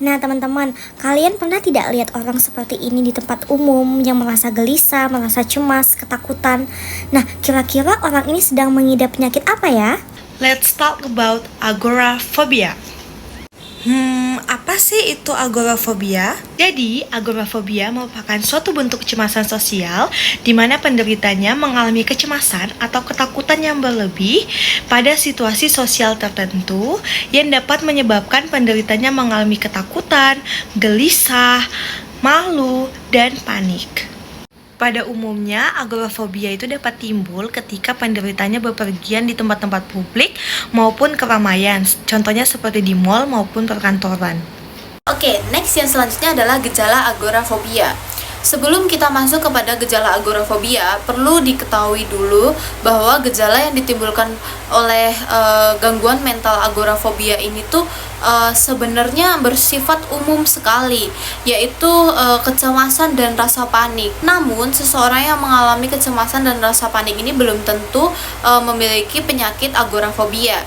Nah teman-teman, kalian pernah tidak lihat orang seperti ini di tempat umum yang merasa gelisah, merasa cemas, ketakutan? Nah, kira-kira orang ini sedang mengidap penyakit apa ya? Let's talk about agoraphobia. Apa sih itu agoraphobia? Jadi, agoraphobia merupakan suatu bentuk kecemasan sosial di mana penderitanya mengalami kecemasan atau ketakutan yang berlebih pada situasi sosial tertentu yang dapat menyebabkan penderitanya mengalami ketakutan, gelisah, malu, dan panik. Pada umumnya, agoraphobia itu dapat timbul ketika penderitanya bepergian di tempat-tempat publik maupun keramaian, contohnya seperti di mal maupun perkantoran. Oke, next yang selanjutnya adalah gejala agoraphobia. Sebelum kita masuk kepada gejala agoraphobia, perlu diketahui dulu bahwa gejala yang ditimbulkan oleh gangguan mental agoraphobia ini tuh sebenarnya bersifat umum sekali, yaitu kecemasan dan rasa panik. Namun, seseorang yang mengalami kecemasan dan rasa panik ini belum tentu memiliki penyakit agoraphobia.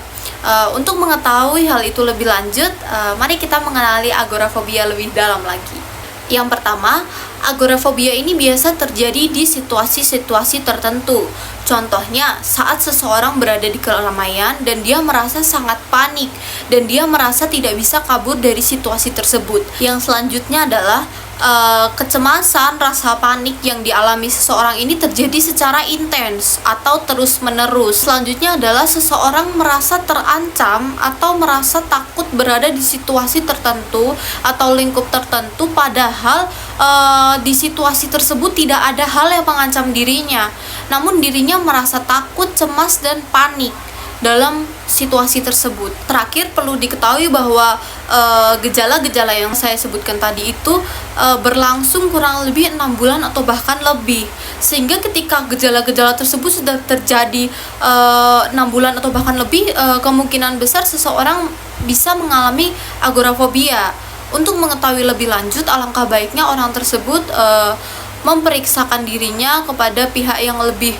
Untuk mengetahui hal itu lebih lanjut, mari kita mengenali agoraphobia lebih dalam lagi. Yang pertama, agoraphobia ini biasa terjadi di situasi-situasi tertentu. Contohnya, saat seseorang berada di keramaian dan dia merasa sangat panik dan dia merasa tidak bisa kabur dari situasi tersebut. Yang selanjutnya adalah kecemasan, rasa panik yang dialami seseorang ini terjadi secara intens atau terus-menerus. Selanjutnya adalah seseorang merasa terancam atau merasa takut berada di situasi tertentu atau lingkup tertentu, padahal di situasi tersebut tidak ada hal yang mengancam dirinya, namun dirinya merasa takut, cemas, dan panik dalam situasi tersebut. Terakhir, perlu diketahui bahwa gejala-gejala yang saya sebutkan tadi itu berlangsung kurang lebih 6 bulan atau bahkan lebih, sehingga ketika gejala-gejala tersebut sudah terjadi 6 bulan atau bahkan lebih, kemungkinan besar seseorang bisa mengalami agoraphobia. Untuk mengetahui lebih lanjut, alangkah baiknya orang tersebut memeriksakan dirinya kepada pihak yang lebih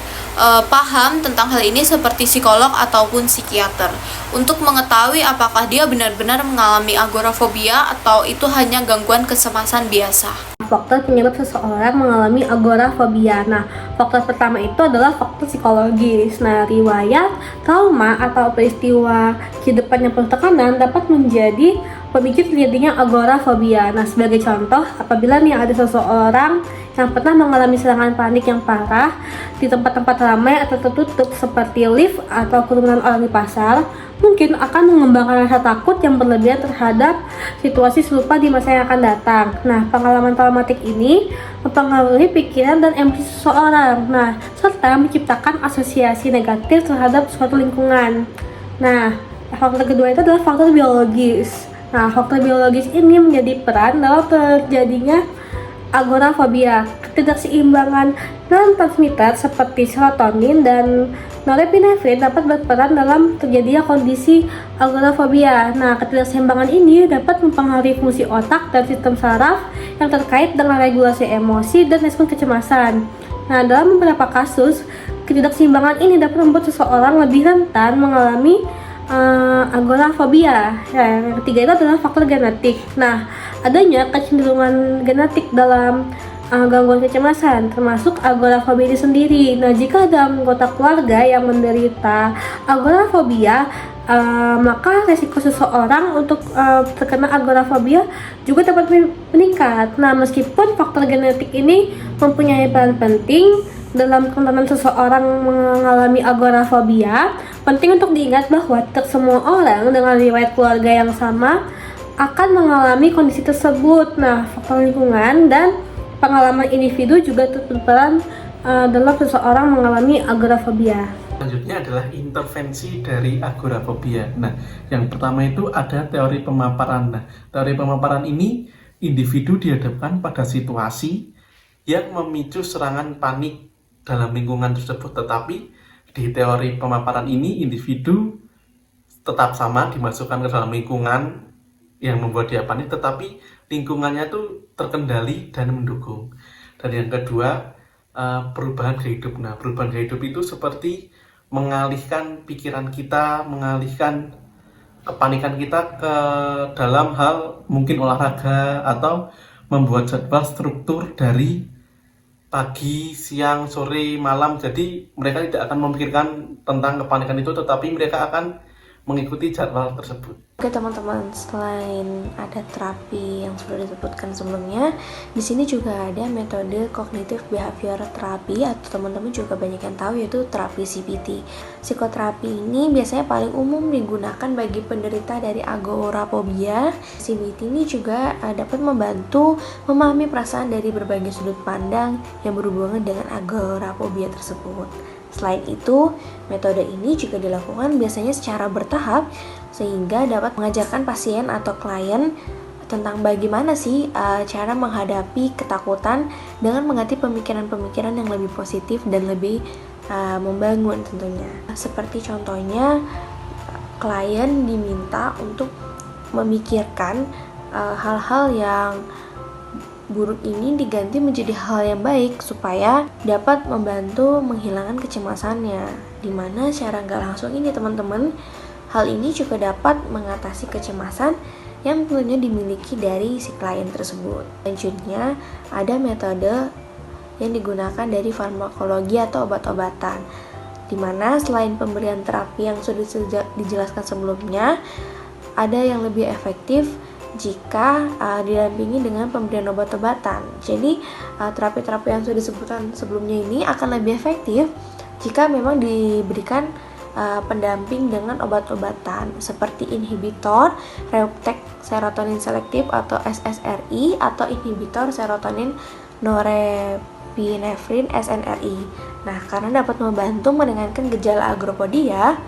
paham tentang hal ini seperti psikolog ataupun psikiater, untuk mengetahui apakah dia benar-benar mengalami agoraphobia atau itu hanya gangguan kecemasan biasa. Faktor penyebab seseorang mengalami agoraphobia. Nah, faktor pertama itu adalah faktor psikologis. Nah, riwayat, trauma, atau peristiwa kehidupan yang penuh tekanan dapat menjadi pemicu terjadinya agoraphobia. Nah, sebagai contoh, apabila ada seseorang yang pernah mengalami serangan panik yang parah di tempat-tempat ramai atau tertutup seperti lift atau kerumunan orang di pasar, mungkin akan mengembangkan rasa takut yang berlebihan terhadap situasi serupa di masa yang akan datang. Nah, pengalaman traumatik ini mempengaruhi pikiran dan emosi seseorang. Nah, serta menciptakan asosiasi negatif terhadap suatu lingkungan. Nah, faktor kedua itu adalah faktor biologis. Nah, faktor biologis ini menjadi peran dalam terjadinya agoraphobia. Ketidakseimbangan neurotransmitter seperti serotonin dan norepinefrin dapat berperan dalam terjadinya kondisi agoraphobia. Nah, ketidakseimbangan ini dapat mempengaruhi fungsi otak dan sistem saraf yang terkait dengan regulasi emosi dan respon kecemasan. Nah, dalam beberapa kasus, ketidakseimbangan ini dapat membuat seseorang lebih rentan mengalami agoraphobia. Yang ketiga itu adalah faktor genetik. Nah, adanya kecenderungan genetik dalam gangguan kecemasan, termasuk agoraphobia itu sendiri. Nah, jika ada anggota keluarga yang menderita agoraphobia, maka resiko seseorang untuk terkena agoraphobia juga dapat meningkat. Nah, meskipun faktor genetik ini mempunyai peran penting dalam rentan seseorang mengalami agoraphobia, penting untuk diingat bahwa tidak semua orang dengan riwayat keluarga yang sama akan mengalami kondisi tersebut. Nah, faktor lingkungan dan pengalaman individu juga berperan dalam seseorang mengalami agoraphobia. Selanjutnya adalah intervensi dari agoraphobia. Nah, yang pertama itu ada teori pemaparan. Nah, teori pemaparan ini individu dihadapkan pada situasi yang memicu serangan panik dalam lingkungan tersebut, tetapi di teori pemaparan ini individu tetap sama dimasukkan ke dalam lingkungan yang membuat dia panik, tetapi lingkungannya itu terkendali dan mendukung. Dan yang kedua, perubahan gaya hidup. Nah, perubahan gaya hidup itu seperti mengalihkan pikiran kita, mengalihkan kepanikan kita ke dalam hal mungkin olahraga atau membuat jadwal struktur dari pagi, siang, sore, malam. Jadi mereka tidak akan memikirkan tentang kepanikan itu, tetapi mereka akan mengikuti jadwal tersebut. Oke teman-teman, selain ada terapi yang sudah disebutkan sebelumnya, di sini juga ada metode cognitive behavior therapy atau teman-teman juga banyak yang tahu yaitu terapi CBT. Psikoterapi ini biasanya paling umum digunakan bagi penderita dari agorafobia. CBT ini juga dapat membantu memahami perasaan dari berbagai sudut pandang yang berhubungan dengan agorafobia tersebut. Selain itu, metode ini juga dilakukan biasanya secara bertahap sehingga dapat mengajarkan pasien atau klien tentang bagaimana sih cara menghadapi ketakutan dengan mengganti pemikiran-pemikiran yang lebih positif dan lebih membangun tentunya. Seperti contohnya, klien diminta untuk memikirkan hal-hal yang buruk ini diganti menjadi hal yang baik supaya dapat membantu menghilangkan kecemasannya. Dimana secara nggak langsung ini teman-teman, hal ini juga dapat mengatasi kecemasan yang tentunya dimiliki dari si klien tersebut. Selanjutnya ada metode yang digunakan dari farmakologi atau obat-obatan, dimana selain pemberian terapi yang sudah dijelaskan sebelumnya, ada yang lebih efektif jika didampingi dengan pemberian obat-obatan. Jadi terapi-terapi yang sudah disebutkan sebelumnya ini akan lebih efektif jika memang diberikan pendamping dengan obat-obatan seperti inhibitor reuptake serotonin selektif atau SSRI atau inhibitor serotonin norepinefrin SNRI. Nah, karena dapat membantu meringankan gejala agorafobia,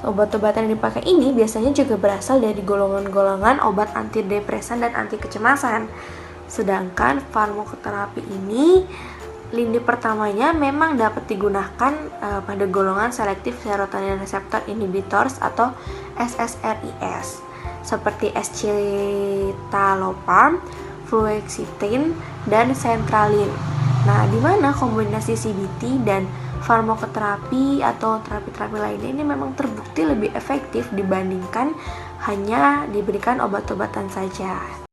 obat-obatan yang dipakai ini biasanya juga berasal dari golongan-golongan obat antidepresan dan anti kecemasan. Sedangkan farmakoterapi ini, lini pertamanya memang dapat digunakan pada golongan selective serotonin receptor inhibitors atau SSRIs seperti escitalopram, fluoxetine, dan sertraline. Nah, di mana kombinasi CBT dan farmakoterapi atau terapi-terapi lainnya ini memang terbukti lebih efektif dibandingkan hanya diberikan obat-obatan saja.